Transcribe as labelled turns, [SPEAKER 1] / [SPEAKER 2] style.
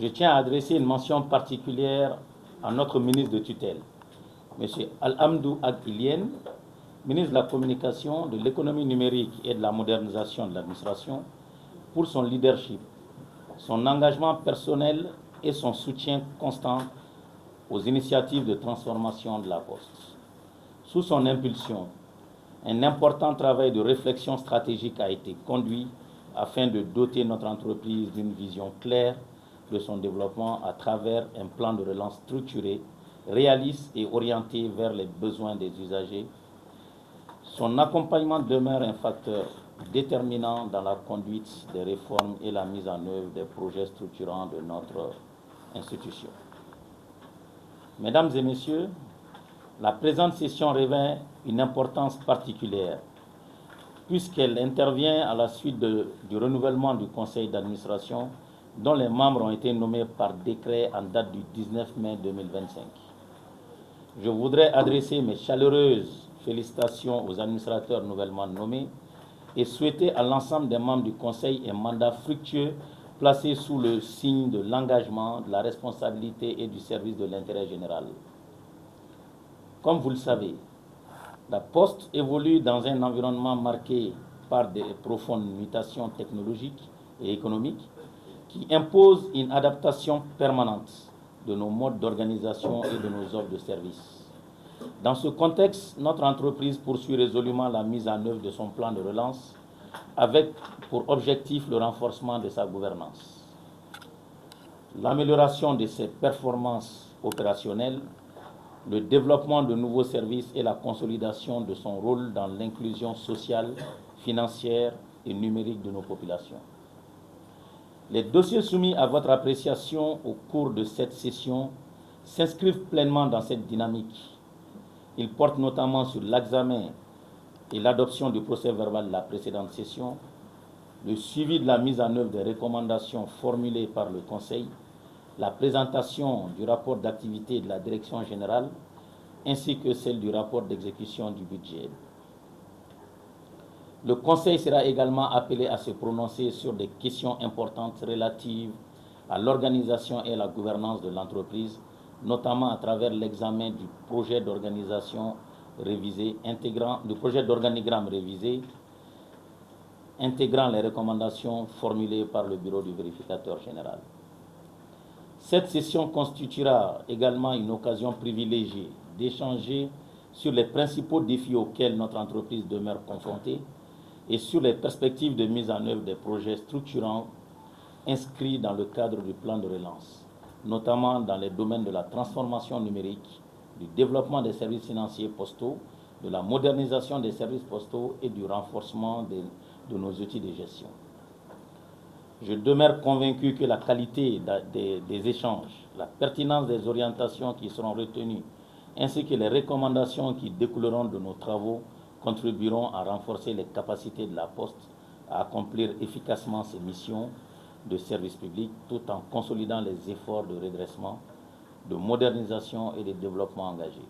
[SPEAKER 1] Je tiens à adresser une mention particulière à notre ministre de tutelle, M. Al-Hamdou Ag-Ilien, ministre de la Communication, de l'Économie numérique et de la modernisation de l'administration, pour son leadership, son engagement personnel et son soutien constant aux initiatives de transformation de la Poste. Sous son impulsion, un important travail de réflexion stratégique a été conduit afin de doter notre entreprise d'une vision claire de son développement à travers un plan de relance structuré, réaliste et orienté vers les besoins des usagers. Son accompagnement demeure un facteur déterminant dans la conduite des réformes et la mise en œuvre des projets structurants de notre institution. Mesdames et messieurs, la présente session revêt une importance particulière puisqu'elle intervient à la suite du renouvellement du conseil d'administration dont les membres ont été nommés par décret en date du 19 mai 2025. Je voudrais adresser mes chaleureuses félicitations aux administrateurs nouvellement nommés et souhaiter à l'ensemble des membres du conseil un mandat fructueux placé sous le signe de l'engagement, de la responsabilité et du service de l'intérêt général. Comme vous le savez, la Poste évolue dans un environnement marqué par des profondes mutations technologiques et économiques qui imposent une adaptation permanente de nos modes d'organisation et de nos offres de services. Dans ce contexte, notre entreprise poursuit résolument la mise en œuvre de son plan de relance avec pour objectif le renforcement de sa gouvernance, l'amélioration de ses performances opérationnelles, le développement de nouveaux services et la consolidation de son rôle dans l'inclusion sociale, financière et numérique de nos populations. Les dossiers soumis à votre appréciation au cours de cette session s'inscrivent pleinement dans cette dynamique. Ils portent notamment sur l'examen et l'adoption du procès-verbal de la précédente session, le suivi de la mise en œuvre des recommandations formulées par le Conseil, la présentation du rapport d'activité de la Direction générale, ainsi que celle du rapport d'exécution du budget. Le Conseil sera également appelé à se prononcer sur des questions importantes relatives à l'organisation et à la gouvernance de l'entreprise, notamment à travers l'examen du projet d'organisation révisé, du projet d'organigramme révisé, intégrant les recommandations formulées par le bureau du vérificateur général. Cette session constituera également une occasion privilégiée d'échanger sur les principaux défis auxquels notre entreprise demeure confrontée et sur les perspectives de mise en œuvre des projets structurants inscrits dans le cadre du plan de relance, notamment dans les domaines de la transformation numérique, du développement des services financiers postaux, de la modernisation des services postaux et du renforcement de nos outils de gestion. Je demeure convaincu que la qualité des échanges, la pertinence des orientations qui seront retenues, ainsi que les recommandations qui découleront de nos travaux contribueront à renforcer les capacités de la Poste à accomplir efficacement ses missions de service public tout en consolidant les efforts de redressement, de modernisation et de développement engagés.